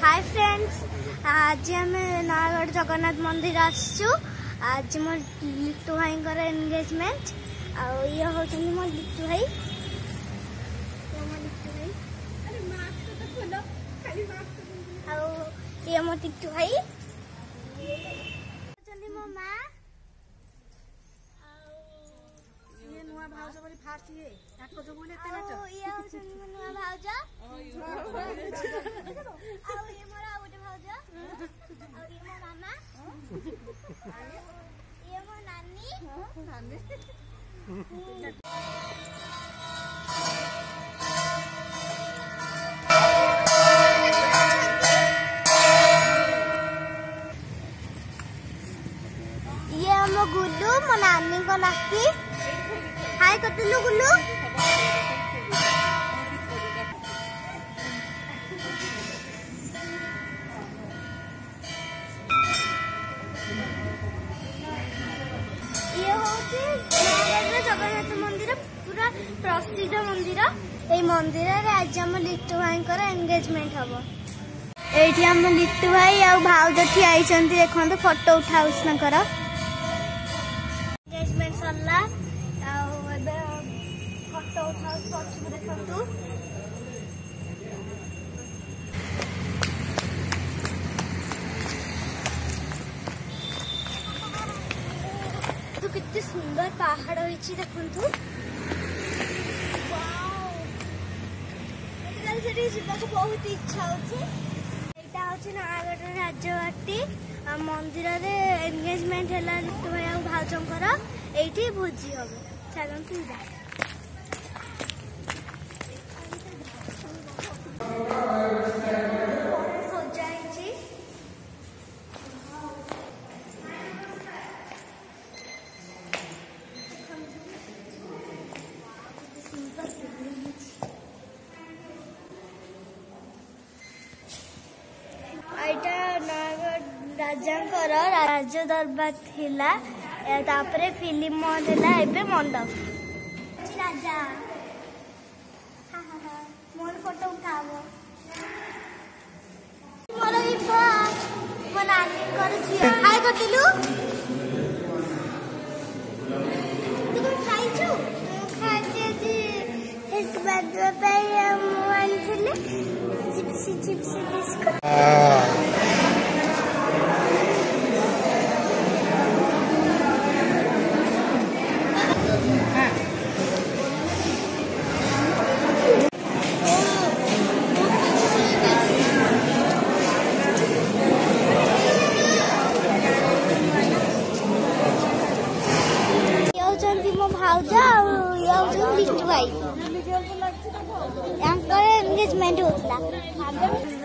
Hi friends, आज आम नयागढ़ जगन्नाथ मंदिर आसचु। आज मो लिट्टू भाई एंगेजमेंट ये होती मो लिट्टू भाई। ये मो टिट्टू भाई मो माँ नुआ भाउज बोली फास्ट ये ताको जो बोले तने ये होचनी मो नुआ भाउज ये मोर आ गोटे भाउज ये मो मामा ये मो नानी ये मो गुल्लू मो नानी को नाती। हाय कतलू गुल्लू। ये होची जगन्नाथ मंदिर पूरा प्रसिद्ध मंदिर। ए मंदिर रे आज हम लिट्टू भाई एंगेजमेंट हम। एठी हम लिट्टू भाई आ भाउज ठिया आइछंती देखंतु फोटो उठाउस नकर। एंगेजमेंट सरला फोटो उठाउस पछु देखंतु। तो कितनी सुंदर पहाड़ होइछि देखंतु। वाओ सेठी जिबाक बहुत इच्छा होछि। एटा होछि नयागढ़ राजवाटी मंदिर रे एंगेजमेंट हैला लिट्टू भाई आ भाउजंकर। एठी भोजी हबो चलंतु जा। सजाइछि एटा नयागढ़ राजांकर राज दरबार थिला। तापरे फिल्म मॉल हैला एबे मंडप। राजा मोर फोटो उठाबो। मोर इबा मो नानी कर झिया। हाय कतिलु तू खाइछु खाइछे जी एक बर्गर पे वन थिले चिप्स बिस्कुट। मो भाउज लिट्टू भाई एंगेजमेंट होता।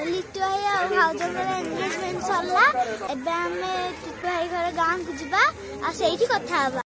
लिट्टू भाई आ भाउज एंगेजमेंट सरला। एबे हमें टिट्टू भाई घर गाँव को जीवा आ सेठी कथा हबा।